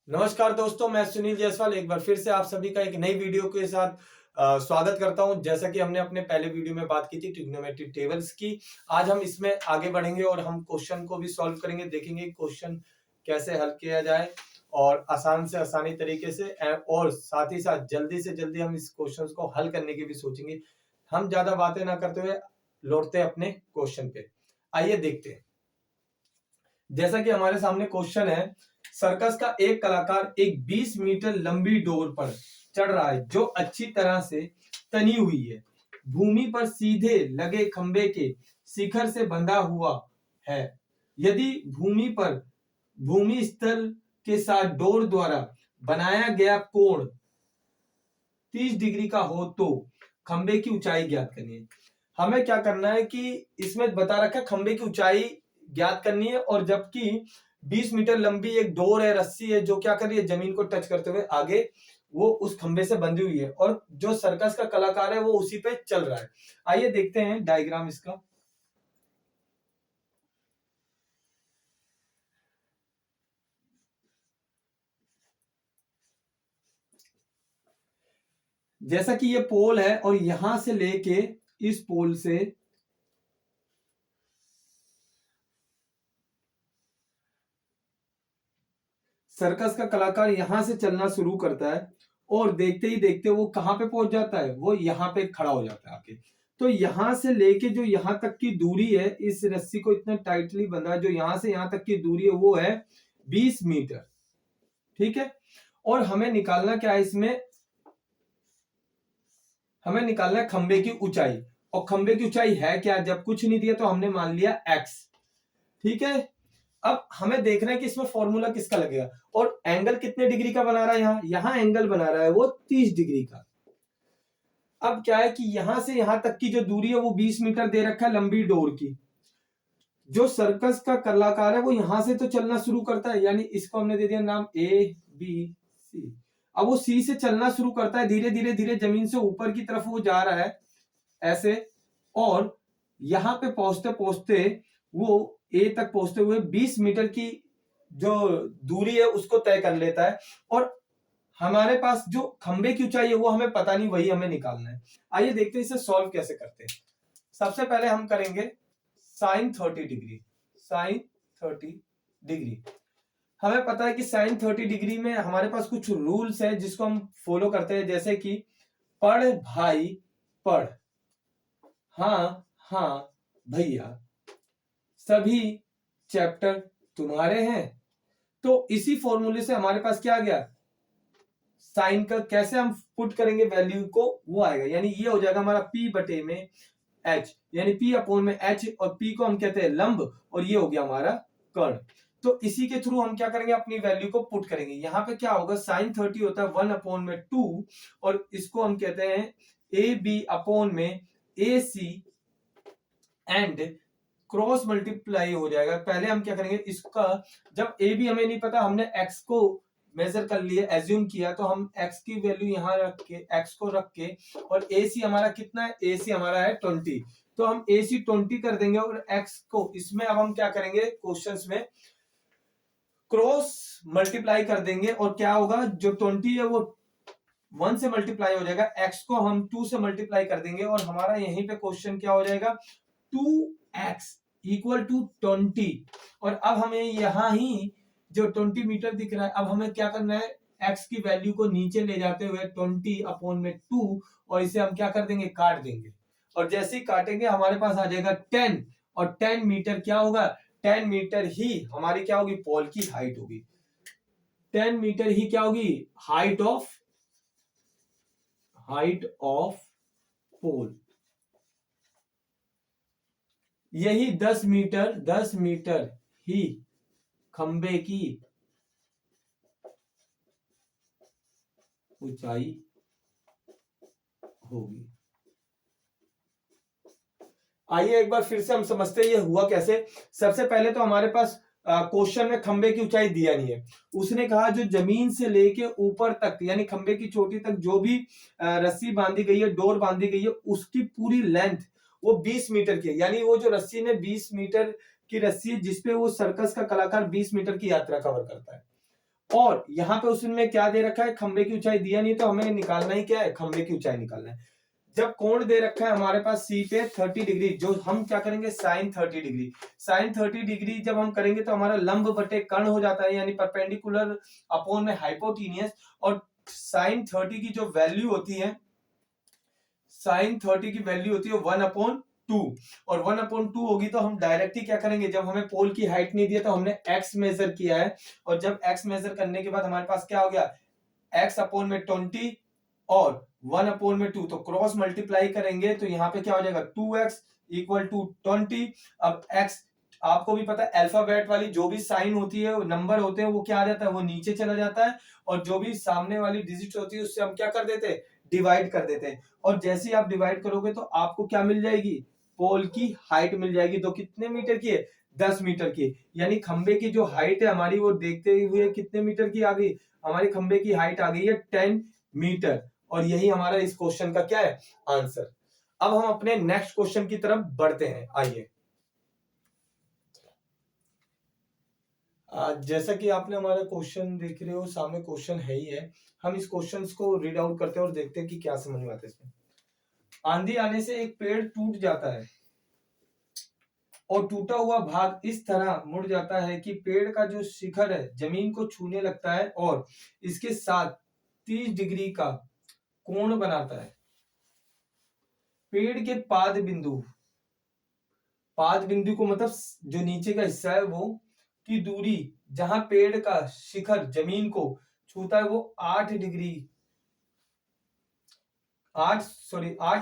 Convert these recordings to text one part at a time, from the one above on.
नमस्कार दोस्तों, मैं सुनील जायसवाल एक बार फिर से आप सभी का एक नई वीडियो के साथ स्वागत करता हूं। जैसा कि हमने अपने पहले वीडियो में बात की थी ट्रिग्नोमेट्री टेबल्स की, आज हम इसमें आगे बढ़ेंगे और हम क्वेश्चन को भी सॉल्व करेंगे, देखेंगे क्वेश्चन कैसे हल किया जाए और आसान से आसानी तरीके से और साथ ही साथ जल्दी से जल्दी हम इस क्वेश्चन को हल करने की भी सोचेंगे। हम ज्यादा बातें ना करते हुए लौटते हैं अपने क्वेश्चन पे। आइए देखते हैं। जैसा कि हमारे सामने क्वेश्चन है, सर्कस का एक कलाकार एक 20 मीटर लंबी डोर पर चढ़ रहा है जो अच्छी तरह से तनी हुई है। भूमि पर सीधे लगे खंबे के शिखर से बंधा हुआ है। यदि भूमि स्तर के साथ डोर द्वारा बनाया गया कोण 30 डिग्री का हो तो खंबे की ऊंचाई ज्ञात करनी है। हमें क्या करना है कि इसमें बता रखा है खंबे की ऊंचाई ज्ञात करनी है, और जबकि 20 मीटर लंबी एक डोर है, रस्सी है जो क्या कर रही है, जमीन को टच करते हुए आगे वो उस खंबे से बंधी हुई है और जो सर्कस का कलाकार है वो उसी पे चल रहा है। आइए देखते हैं डायग्राम इसका। जैसा कि ये पोल है और यहां से लेके इस पोल से सर्कस का कलाकार यहां से चलना शुरू करता है और देखते ही देखते वो कहां पे पहुंच जाता है, वो यहां पे खड़ा हो जाता है आके। तो यहां से लेके जो यहां तक की दूरी है, इस रस्सी को इतना टाइटली बंधा है, जो यहां से यहां तक की दूरी है वो है 20 मीटर। ठीक है, और हमें निकालना क्या है इसमें, हमें निकालना है खंबे की ऊंचाई। और खंबे की ऊंचाई है क्या, जब कुछ नहीं दिया तो हमने मान लिया x। ठीक है, अब हमें देखना है कि इसमें फॉर्मूला किसका लगेगा और एंगल कितने डिग्री का बना रहा है, यहां एंगल बना रहा है वो 30 डिग्री का। अब क्या है कि यहां से यहां तक की जो दूरी है वो 20 मीटर दे रखा है लंबी डोर की। जो सर्कस का कलाकार है वो यहां से तो चलना शुरू करता है, यानी इसको हमने दे दिया नाम ABC। अब वो सी से चलना शुरू करता है, धीरे धीरे धीरे जमीन से ऊपर की तरफ वो जा रहा है ऐसे, और यहां पे पहुंचते पहुंचते वो ए तक पहुंचते हुए 20 मीटर की जो दूरी है उसको तय कर लेता है। और हमारे पास जो खंबे की ऊंचाई है वो हमें पता नहीं, वही हमें निकालना है। आइए देखते हैं इसे सॉल्व कैसे करते हैं। सबसे पहले हम करेंगे साइन 30 डिग्री। साइन 30 डिग्री, हमें पता है कि साइन 30 डिग्री में हमारे पास कुछ रूल्स है जिसको हम फॉलो करते हैं, जैसे कि पढ़ भाई पढ़, हाँ हाँ भैया, सभी चैप्टर तुम्हारे हैं। तो इसी फॉर्मूले से हमारे पास क्या आ गया, साइन का कैसे हम पुट करेंगे वैल्यू को, वो आएगा, यानी ये हो जाएगा हमारा P बटे में H, यानी P अपॉन में H, और P को हम कहते हैं लंब और ये हो गया हमारा कर्ण। तो इसी के थ्रू हम क्या करेंगे, अपनी वैल्यू को पुट करेंगे। यहाँ पे क्या होगा, साइन 30 होता है 1 अपॉन में 2, और इसको हम कहते हैं AB अपॉन में AC एंड क्रॉस मल्टीप्लाई हो जाएगा। पहले हम क्या करेंगे इसका, जब ए बी हमें नहीं पता, हमने एक्स को मेजर कर लिए, एज्यूम किया, तो हम एक्स की वैल्यू यहां रख के, एक्स को रख के, और ए सी हमारा कितना है, ए सी हमारा है 20, तो हम ए सी 20 कर देंगे और एक्स को इसमें अब हम क्या करेंगे, क्वेश्चंस में क्रॉस मल्टीप्लाई कर देंगे, और क्या होगा, जो 20 है वो 1 से मल्टीप्लाई हो जाएगा, एक्स को हम 2 से मल्टीप्लाई कर देंगे, और हमारा यहीं पे क्वेश्चन क्या हो जाएगा, 2x इक्वल टू 20। और अब हमें यहां ही जो 20 मीटर दिख रहा है, अब हमें क्या करना है, x की वैल्यू को नीचे ले जाते हुए 20 अपॉन में 2, और इसे हम क्या कर देंगे, काट देंगे, और जैसे ही काटेंगे हमारे पास आ जाएगा 10, और 10 मीटर क्या होगा, 10 मीटर ही हमारी क्या होगी, पोल की हाइट होगी। 10 मीटर ही क्या होगी, हाइट ऑफ पोल। यही 10 मीटर ही खंबे की ऊंचाई होगी। आइए एक बार फिर से हम समझते हैं ये हुआ कैसे। सबसे पहले तो हमारे पास क्वेश्चन में खंबे की ऊंचाई दिया नहीं है, उसने कहा जो जमीन से लेके ऊपर तक, यानी खंबे की चोटी तक जो भी रस्सी बांधी गई है, डोर बांधी गई है, उसकी पूरी लेंथ वो 20 मीटर की है। यानी वो जो रस्सी ने 20 मीटर की रस्सी जिसपे वो सर्कस का कलाकार 20 मीटर की यात्रा कवर करता है, और यहाँ पे उसमें क्या दे रखा है, खंबे की ऊंचाई दिया नहीं, तो हमें निकालना ही क्या है, खंबे की ऊंचाई निकालना है। जब कोण दे रखा है हमारे पास सी पे 30 डिग्री, जो हम क्या करेंगे साइन 30 डिग्री, साइन 30 डिग्री जब हम करेंगे तो हमारा लंब बटे कर्ण हो जाता है, यानी परपेंडिकुलर अपॉन में हाइपोटीनियस। और साइन 30 की जो वैल्यू होती है, साइन 30 की वैल्यू होती है 1/2, और 1/2 होगी तो हम डायरेक्ट ही क्या करेंगे, जब हमें पोल की हाइट नहीं दिया तो हमने एक्स मेजर किया है, और जब एक्स मेजर करने के बाद हमारे पास क्या हो गया, x/20 और 1/2, तो क्रॉस मल्टीप्लाई करेंगे तो यहाँ पे क्या हो जाएगा 2x = 20। अब x आपको भी पता है, अल्फाबेट वाली जो भी साइन होती है, नंबर होते हैं, वो क्या आ जाता है, वो नीचे चला जाता है, और जो भी सामने वाली डिजिट होती है उससे हम क्या कर देते हैं, डिवाइड कर देते हैं। और जैसे ही आप डिवाइड करोगे तो आपको क्या मिल जाएगी, पोल की हाइट मिल जाएगी। तो कितने मीटर की है, 10 मीटर की, यानी खंबे की जो हाइट है हमारी, वो देखते हुए कितने मीटर की आ गई, हमारी खंबे की हाइट आ गई है 10 मीटर। और यही हमारा इस क्वेश्चन का क्या है, आंसर। अब हम अपने नेक्स्ट क्वेश्चन की तरफ बढ़ते हैं, आइए। जैसा कि आपने हमारा क्वेश्चन देख रहे हो, सामने क्वेश्चन है ही है, हम इस क्वेश्चन को रीड आउट करते हैं और देखते हैं कि क्या समझ में आता है इसमें। आंधी आने से एक पेड़ टूट जाता है और टूटा हुआ भाग इस तरह मुड़ जाता है कि पेड़ का जो शिखर है जमीन को छूने लगता है और इसके साथ 30 डिग्री का कोण बनाता है। पेड़ के पाद बिंदु को मतलब जो नीचे का हिस्सा है वो की दूरी, जहां पेड़ का शिखर जमीन को छूता है, वो 8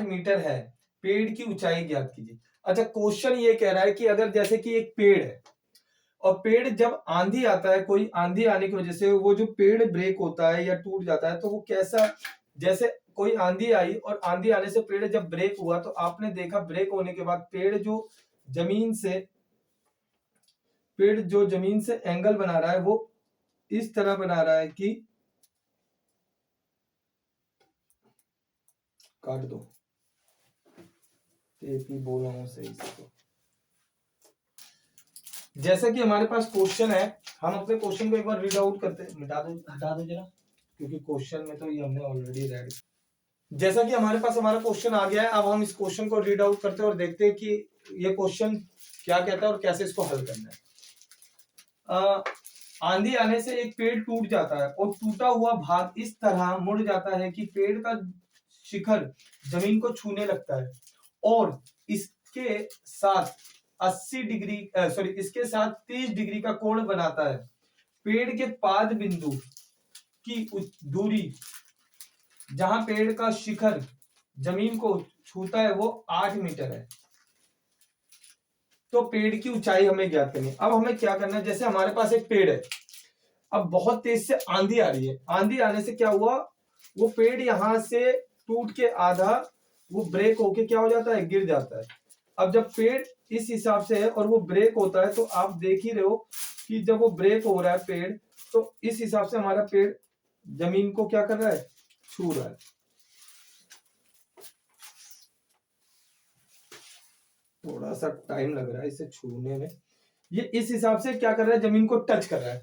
मीटर है। पेड़ की ऊंचाई ज्ञात कीजिए। अच्छा, क्वेश्चन ये कह रहा है कि अगर जैसे कि एक पेड़ है और पेड़ जब आंधी आता है, कोई आंधी आने की वजह से वो जो पेड़ ब्रेक होता है या टूट जाता है, तो वो कैसा, जैसे कोई आंधी आई और आंधी आने से पेड़ जब ब्रेक हुआ तो आपने देखा ब्रेक होने के बाद पेड़ जो जमीन से एंगल बना रहा है वो इस तरह बना रहा है कि, काट दो बोला हूं सही से। तो जैसा कि हमारे पास क्वेश्चन है, हम अपने क्वेश्चन को एक बार रीड आउट करते हैं। हटा दो जरा, क्योंकि क्वेश्चन में तो ये हमने ऑलरेडी रेड। जैसा कि हमारे पास हमारा क्वेश्चन आ गया है, अब हम इस क्वेश्चन को रीड आउट करते हैं और देखते हैं कि ये क्वेश्चन क्या कहता है और कैसे इसको हल करना है। आंधी आने से एक पेड़ टूट जाता है और टूटा हुआ भाग इस तरह मुड़ जाता है कि पेड़ का शिखर जमीन को छूने लगता है और इसके साथ 30 डिग्री का कोण बनाता है। पेड़ के पाद बिंदु की दूरी, जहां पेड़ का शिखर जमीन को छूता है, वो 8 मीटर है। तो पेड़ की ऊंचाई हमें ज्ञात करनी है। अब हमें क्या करना है, जैसे हमारे पास एक पेड़ है, अब बहुत तेज से आंधी आ रही है, आंधी आने से क्या हुआ, वो पेड़ यहां से टूट के आधा वो ब्रेक होके क्या हो जाता है, गिर जाता है। अब जब पेड़ इस हिसाब से है और वो ब्रेक होता है, तो आप देख ही रहे हो कि जब वो ब्रेक हो रहा है पेड़, तो इस हिसाब से हमारा पेड़ जमीन को क्या कर रहा है, छू रहा है। थोड़ा सा टाइम लग रहा है इसे छूने में। ये इस हिसाब से क्या कर रहा है, जमीन को टच कर रहा है।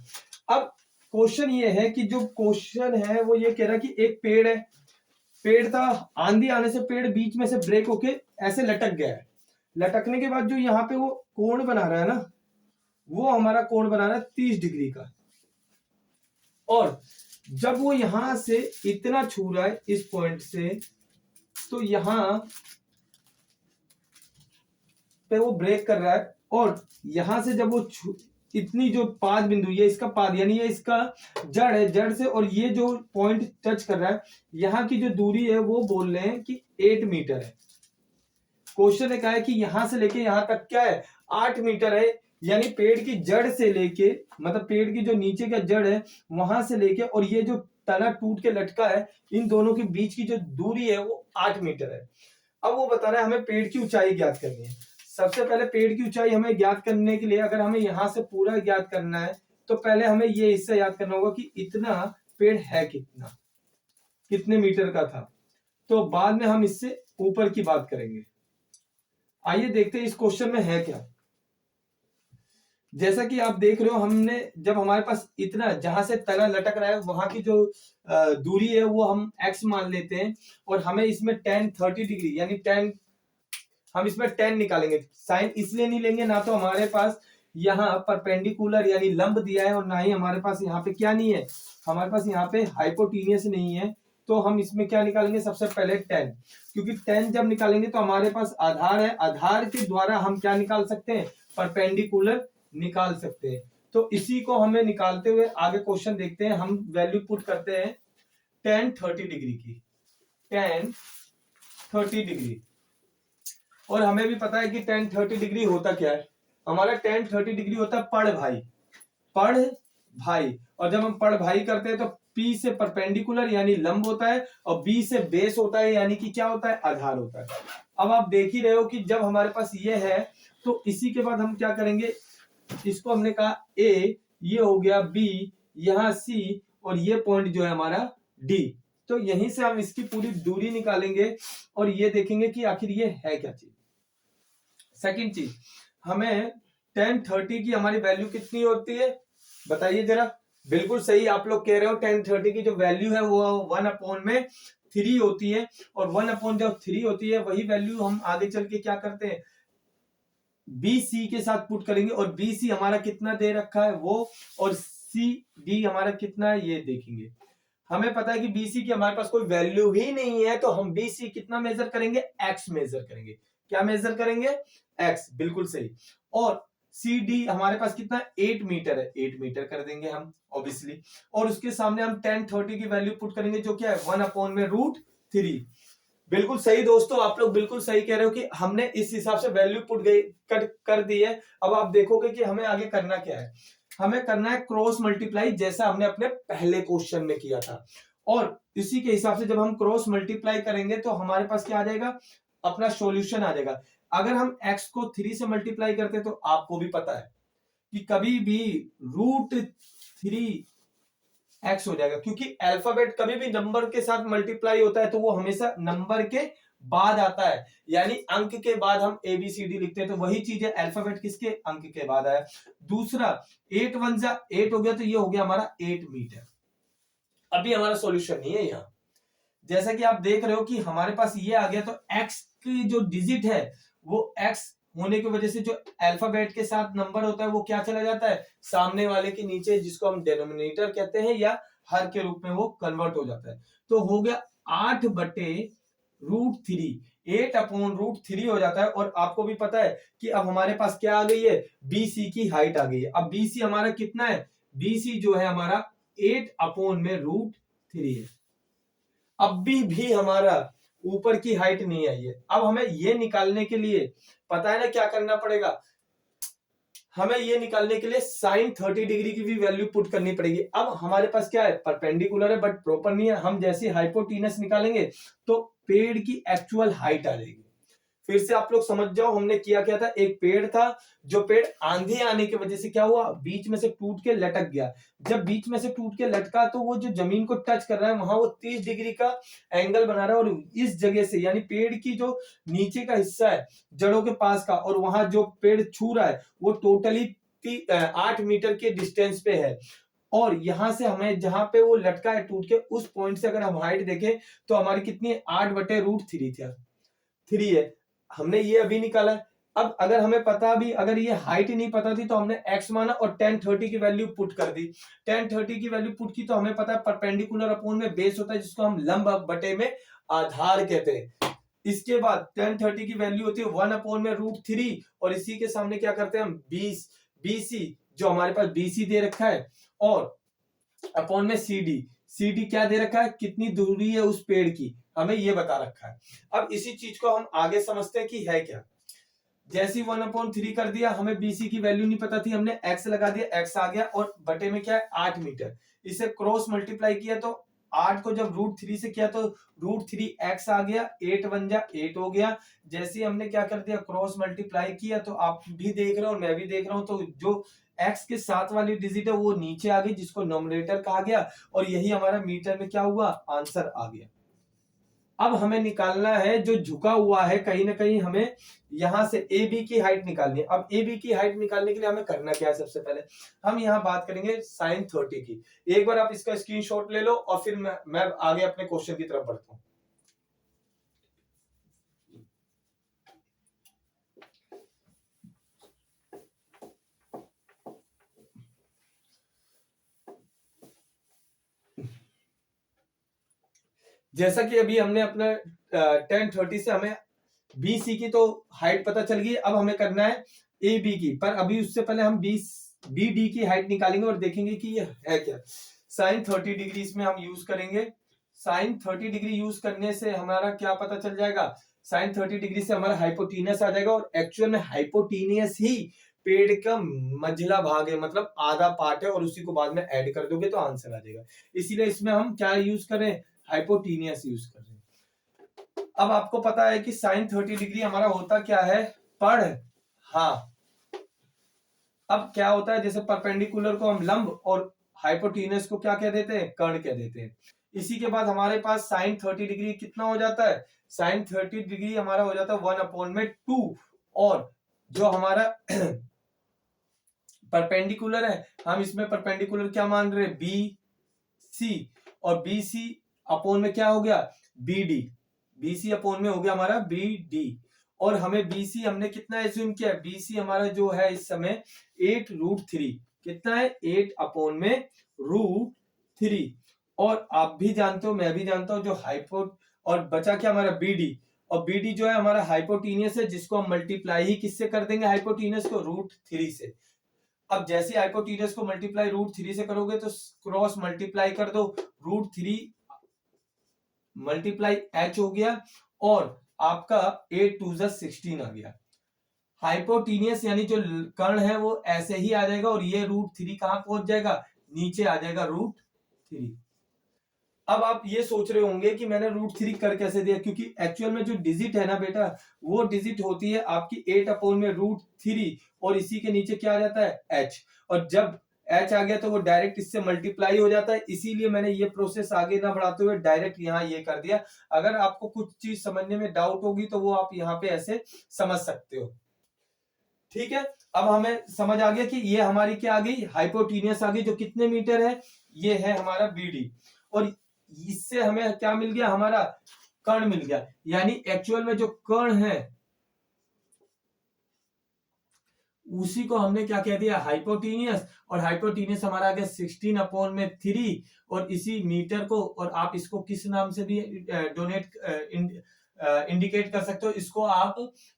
अब क्वेश्चन ये है कि जो क्वेश्चन है वो ये कह रहा है कि एक पेड़ है, पेड़ था, आंधी आने से पेड़ बीच में से ब्रेक होके ऐसे लटक गया है। लटकने के बाद जो यहाँ पे वो कोण बना रहा है ना, वो हमारा कोण बना रहा है 30 डिग्री का। और जब वो यहां से इतना छू रहा है इस पॉइंट से, तो यहां पे वो ब्रेक कर रहा है, और यहां से जब वो इतनी जो पाद बिंदु, ये इसका पाद यानी ये इसका जड़ है, जड़ से और ये जो पॉइंट टच कर रहा है, यहाँ की जो दूरी है वो बोल रहे हैं कि 8 मीटर है। क्वेश्चन ने कहा है कि यहां से लेके यहां तक क्या है, 8 मीटर है। यानी पेड़ की जड़ से लेके, मतलब पेड़ की जो नीचे का जड़ है वहां से लेके और ये जो तना टूट के लटका है, इन दोनों के बीच की जो दूरी है वो 8 मीटर है। अब वो बता रहा है हमें पेड़ की ऊंचाई ज्ञात करनी है। सबसे पहले पेड़ की ऊंचाई हमें ज्ञात करने के लिए, अगर हमें यहां से पूरा ज्ञात करना है, तो पहले हमें ये हिस्सा याद करना होगा कि इतना पेड़ है कितने मीटर का था, तो बाद में हम इससे ऊपर की बात करेंगे। आइए देखते हैं इस क्वेश्चन में है क्या। जैसा कि आप देख रहे हो, हमने जब हमारे पास इतना जहां से तला लटक रहा है वहां की जो दूरी है वो हम x मान लेते हैं, और हमें इसमें tan 30 डिग्री यानी tan, हम इसमें tan निकालेंगे। साइन इसलिए नहीं लेंगे, ना तो हमारे पास यहाँ परपेंडिकुलर यानी लंब दिया है, और ना ही हमारे पास यहाँ पे क्या नहीं है, हमारे पास यहाँ पे हाइपोटीनियस नहीं है। तो हम इसमें क्या निकालेंगे, सबसे पहले tan, क्योंकि tan जब निकालेंगे तो हमारे पास आधार है, आधार के द्वारा हम क्या निकाल सकते हैं, परपेंडिकुलर निकाल सकते हैं। तो इसी को हमें निकालते हुए आगे क्वेश्चन देखते हैं। हम वैल्यू पुट करते हैं tan 30 डिग्री की, tan 30 डिग्री, और हमें भी पता है कि tan 30 डिग्री होता क्या है, हमारा tan 30 डिग्री होता है पढ़ भाई, पढ़ भाई। और जब हम पढ़ भाई करते हैं तो P से परपेंडिकुलर यानी लंब होता है, और B से बेस होता है यानी कि क्या होता है, आधार होता है। अब आप देख ही रहे हो कि जब हमारे पास ये है तो इसी के बाद हम क्या करेंगे, इसको हमने कहा A, ये हो गया B, यहां C, और ये पॉइंट जो है हमारा D। तो यहीं से हम इसकी पूरी दूरी निकालेंगे और ये देखेंगे कि आखिर ये है क्या चीज। सेकंड चीज, हमें tan 30 की हमारी वैल्यू कितनी होती है, बताइए जरा। बिल्कुल सही आप लोग कह रहे हो, tan 30 की जो वैल्यू है वो 1/3 होती है, और 1/3 होती है वही वैल्यू हम आगे चल के क्या करते हैं, BC के साथ पुट करेंगे, और BC हमारा कितना दे रखा है वो, और CD हमारा कितना है ये देखेंगे। हमें पता है कि BC की हमारे पास कोई वैल्यू ही नहीं है, तो हम BC कितना मेजर करेंगे, x मेजर करेंगे। क्या मेजर करेंगे, x, बिल्कुल सही। और CD हमारे पास कितना 8 मीटर है, 8 मीटर कर देंगे हम ऑब्वियसली, और उसके सामने हम tan 30 की वैल्यू पुट करेंगे जो क्या है 1/√3। बिल्कुल सही दोस्तों, आप लोग बिल्कुल सही कह रहे हो कि हमने इस हिसाब से वैल्यू पुट गई कर दी है। अब आप देखोगे कि हमें आगे करना क्या है, हमें करना है क्रॉस मल्टीप्लाई, जैसा हमने अपने पहले क्वेश्चन में किया था। और इसी के हिसाब से जब हम क्रॉस मल्टीप्लाई करेंगे तो हमारे पास क्या आ जाएगा, अपना सॉल्यूशन आ जाएगा। अगर हम x को 3 से मल्टीप्लाई करते हैं तो आपको भी पता है कि कभी भी √3 x हो जाएगा, क्योंकि अल्फाबेट कभी भी नंबर के साथ मल्टीप्लाई होता है तो वो हमेशा नंबर के बाद आता है, यानी अंक के बाद हम ABCD लिखते हैं, तो वही चीज है अल्फाबेट किसके, अंक के बाद आया। दूसरा 8 1 जा 8 हो गया, तो ये हो गया हमारा 8 मीटर। अभी हमारा सॉल्यूशन नहीं है यहाँ, जैसा कि आप देख रहे हो कि हमारे पास ये आ गया, तो x की जो डिजिट है वो x होने की वजह से जो अल्फाबेट के साथ नंबर होता है वो क्या चला जाता है, सामने वाले के नीचे, जिसको हम डेनोमिनेटर कहते हैं या हर के रूप में वो कन्वर्ट हो जाता है। तो हो गया 8/√3, 8/√3 हो जाता है। और आपको भी पता है कि अब हमारे पास क्या आ गई है, BC की हाइट आ गई है। अब BC हमारा कितना है, BC जो है हमारा 8/√3 है। अब भी हमारा ऊपर की हाइट नहीं आई है। अब हमें ये निकालने के लिए पता है ना क्या करना पड़ेगा, हमें ये निकालने के लिए sin 30 डिग्री की भी वैल्यू पुट करनी पड़ेगी। अब हमारे पास क्या है, परपेंडिकुलर है बट प्रॉपर नहीं है। हम जैसे हाइपोटेनस निकालेंगे तो पेड़ की एक्चुअल हाइट आ जाएगी। फिर से आप लोग समझ जाओ, हमने किया क्या था, एक पेड़ था, जो पेड़ आंधी आने की वजह से क्या हुआ, बीच में से टूट के लटक गया। जब बीच में से टूट के लटका तो वो जो जमीन को टच कर रहा है वहां वो 30 डिग्री का एंगल बना रहा है, और इस जगह से यानी पेड़ की जो नीचे का हिस्सा है जड़ों के पास का, और वहां जो पेड़ छू रहा है वो टोटली 8 मीटर के डिस्टेंस पे है। और यहां से हमें जहां पे वो लटका है टूट के, उस पॉइंट से अगर हम हाइट देखें तो हमारी कितनी है, 8/√3 है। हमने ये अभी निकाला है। अब अगर हमें पता भी, अगर ये हाइट नहीं पता थी तो हमने x माना और tan 30 की वैल्यू पुट कर दी। tan 30 की वैल्यू पुट की तो हमें पता है परपेंडिकुलर अपॉन में बेस होता है, जिसको हम लंब बटे में आधार कहते हैं। इसके बाद tan 30 की वैल्यू होती है 1/√3, और इसी के सामने क्या करते हैं हम, BC जो हमारे पास BC दे रखा है, और अपॉन में CD क्या दे रखा है, कितनी दूरी है उस पेड़ की, हमें ये बता रखा है। अब इसी चीज को हम आगे समझते हैं कि है क्या। जैसे 1/3 कर दिया, हमें BC की वैल्यू नहीं पता थी, हमने x लगा दिया, x आ गया, और बटे में क्या है 8 मीटर। इसे क्रॉस मल्टीप्लाई किया तो 8 को जब √3 से किया तो √3x आ गया, 8 1 जा 8 हो गया। जैसे ही हमने क्या कर दिया, क्रॉस मल्टीप्लाई किया, तो आप भी देख रहे हो और मैं भी देख रहा हूं, तो जो x के साथ वाली डिजिट है वो नीचे आ गई, जिसको नोमिनेटर कहा गया, और यही हमारा मीटर में क्या हुआ, आंसर आ गया। अब हमें निकालना है जो झुका हुआ है, कहीं ना कहीं हमें यहां से ए बी की हाइट निकालनी है। अब ए बी की हाइट निकालने के लिए हमें करना क्या है, सबसे पहले हम यहाँ बात करेंगे sin 30 की। एक बार आप इसका स्क्रीनशॉट ले लो और फिर मैं आगे अपने क्वेश्चन की तरफ बढ़ता हूँ। जैसा कि अभी हमने अपना 1030 से हमें बी सी की तो हाइट पता चल गई, अब हमें करना है ए बी की। पर अभी उससे पहले हम बी डी की हाइट निकालेंगे और देखेंगे कि ये है क्या। साइन 30 डिग्री इसमें हम यूज करेंगे। साइन 30 डिग्री यूज करने से हमारा क्या पता चल जाएगा, साइन 30 डिग्री से हमारा हाइपोटीनियस आ जाएगा, और एक्चुअल में हाइपोटीनियस ही पेड़ का मंझला भाग है, मतलब आधा पार्ट है, और उसी को बाद में ऐड कर दोगे तो आंसर आ जाएगा। इसीलिए इसमें हम क्या यूज करें, हाइपोटीनियस यूज कर रहे हैं। अब आपको पता है कि साइन 30 डिग्री हमारा होता क्या है, पढ़। हाँ, अब क्या होता है, जैसे परपेंडिकुलर को हम लंब और हाइपोटीनियस को क्या कह देते हैं, कर्ण कह देते हैं। इसी के बाद हमारे पास साइन 30 डिग्री कितना हो जाता है, साइन 30 डिग्री हमारा हो जाता है 1/2, और जो हमारा परपेंडिकुलर है, हम इसमें परपेंडिकुलर क्या मान रहे हैं, बी सी, और बी सी अपोन में क्या हो गया, B D. B C upon में हो गया हमारा बी डी, और हमें बी सी हमने कितना एज्यूम किया, बी सी हमारा जो है इस समय 8√3, कितना है, 8/√3। और आप भी जानते हो, मैं भी जानता हूं, जो हाइपो, और बचा क्या हमारा बी डी, और बी डी जो है हमारा हाइपोटीनियस है, जिसको हम मल्टीप्लाई ही किससे कर देंगे, हाइपोटीनियस को √3 से। अब जैसे हाइपोटीनियस को मल्टीप्लाई √3 से करोगे तो क्रॉस मल्टीप्लाई कर दो, √3 मल्टीप्लाई h हो गया, और आपका 8×2 = 16 आ गया। हाइपोटीनियस यानी जो कर्ण है वो ऐसे ही आ जाएगा, और ये √3 कहां पहुंच जाएगा, नीचे आ जाएगा √3। अब आप ये सोच रहे होंगे कि मैंने √3 कर कैसे दिया, क्योंकि एक्चुअल में जो डिजिट है ना बेटा, वो डिजिट होती है आपकी 8/√3, और इसी के नीचे क्या आ जाता है, h, और जब h आ गया तो वो डायरेक्ट इससे मल्टीप्लाई हो जाता है। इसीलिए मैंने ये प्रोसेस आगे ना बढ़ाते हुए डायरेक्ट यहाँ ये कर दिया। अगर आपको कुछ चीज समझने में डाउट होगी तो वो आप यहाँ पे ऐसे समझ सकते हो, ठीक है। अब हमें समझ आ गया कि ये हमारी क्या आ गई, हाइपोटीनियस आ गई, जो कितने मीटर है, ये है हमारा बीडी, और इससे हमें क्या मिल गया, हमारा कर्ण मिल गया। यानी एक्चुअल में जो कर्ण है उसी को हमने क्या कह दिया, हाइपोटीनियस, और हाइपोटीनियस हमारा आ गया 16/3, और इसी मीटर को, और आप इसको किस नाम से भी इंडिकेट कर सकते हो, इसको आप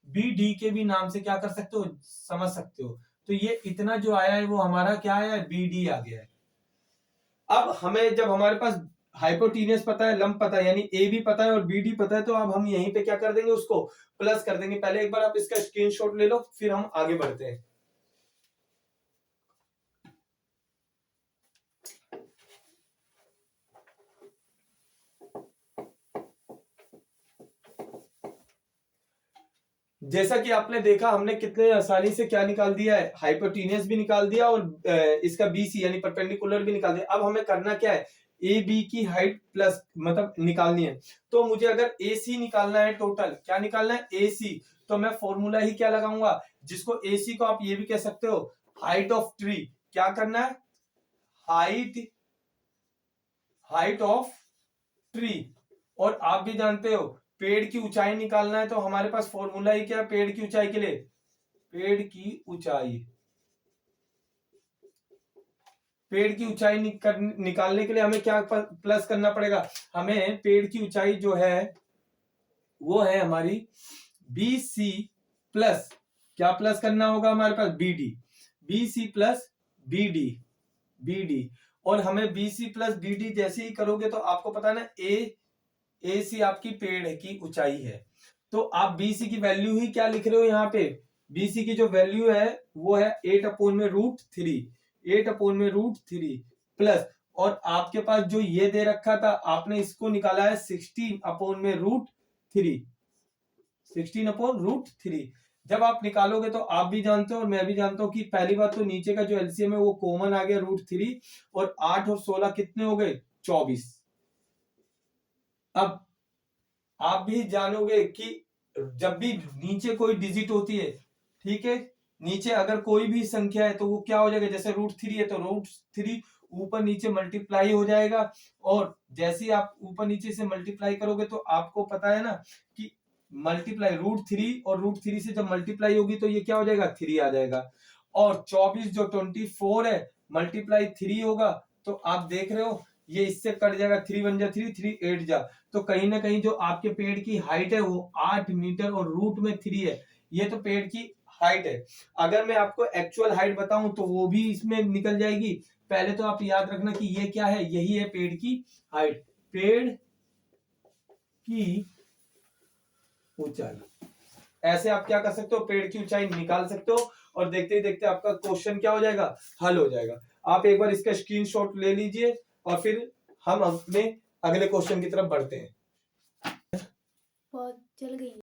बी डी के भी नाम से क्या कर सकते हो, समझ सकते हो। तो ये इतना जो आया है वो हमारा क्या आया है, बी डी आ गया है। अब हमें जब हमारे पास हाइपोटीनियस पता है, लंब पता है, यानी ए भी पता है और बी डी पता है, तो अब हम यहीं पे क्या कर देंगे, उसको प्लस कर देंगे। पहले एक बार आप इसका स्क्रीनशॉट ले लो, फिर हम आगे बढ़ते हैं। जैसा कि आपने देखा, हमने कितने आसानी से क्या निकाल दिया है, हाइपोटीनियस भी निकाल दिया, और इसका बीसी यानी परपेंडिकुलर भी निकाल दिया। अब हमें करना क्या है, ए बी की हाइट प्लस मतलब निकालनी है। तो मुझे अगर ए सी निकालना है, टोटल क्या निकालना है, ए सी, तो मैं फॉर्मूला ही क्या लगाऊंगा, जिसको ए सी को आप ये भी कह सकते हो हाइट ऑफ ट्री। क्या करना है, हाइट ऑफ ट्री। और आप भी जानते हो पेड़ की ऊंचाई निकालना है, तो हमारे पास फॉर्मूला ही क्या है पेड़ की ऊंचाई के लिए, पेड़ की ऊंचाई, पेड़ की ऊंचाई निकालने के लिए हमें क्या प्लस करना पड़ेगा, हमें पेड़ की ऊंचाई जो है वो है हमारी बी सी प्लस, क्या प्लस करना होगा हमारे पास, b D, B c plus b D, b d. और हमें b c plus b d जैसे ही करोगे तो आपको पता है ना, ए सी आपकी पेड़ की ऊंचाई है, तो आप बी सी की वैल्यू ही क्या लिख रहे हो यहाँ पे, बी सी की जो वैल्यू है वो है 8/√3, 8/√3 प्लस, और आपके पास जो ये दे रखा था आपने इसको निकाला है 16/√3, 16/√3। जब आप निकालोगे तो आप भी जानते हो और मैं भी जानता हूं कि पहली बात तो नीचे का जो एलसीएम है वो कॉमन आ गया √3, और 8 और 16 कितने हो गए, 24। अब आप भी जानोगे कि जब भी नीचे कोई डिजिट होती है, ठीक है, नीचे अगर कोई भी संख्या है तो वो क्या हो जाएगा, जैसे √3 है तो √3 ऊपर नीचे मल्टीप्लाई हो जाएगा, और जैसे ही आप ऊपर नीचे से मल्टीप्लाई करोगे तो आपको पता है ना कि मल्टीप्लाई √3 और √3 से जब मल्टीप्लाई होगी तो ये क्या हो जाएगा, 3 आ जाएगा। और 24 जो 24 है मल्टीप्लाई 3 होगा तो आप देख रहे हो ये इससे कट जाएगा, 3 1 जा 3, 3 8 जा, तो कहीं ना कहीं जो आपके पेड़ की हाइट है वो 8 मीटर और रूट में 3 है, ये तो पेड़ की हाइट है। अगर मैं आपको एक्चुअल हाइट बताऊं तो वो भी इसमें निकल जाएगी। पहले तो आप याद रखना कि ये क्या है, यही है पेड़ की हाइट, पेड़ की ऊंचाई। ऐसे आप क्या कर सकते हो, पेड़ की ऊंचाई निकाल सकते हो, और देखते ही देखते आपका क्वेश्चन क्या हो जाएगा, हल हो जाएगा। आप एक बार इसका स्क्रीनशॉट ले लीजिए और फिर हम अपने अगले क्वेश्चन की तरफ बढ़ते हैं। बहुत चल गई।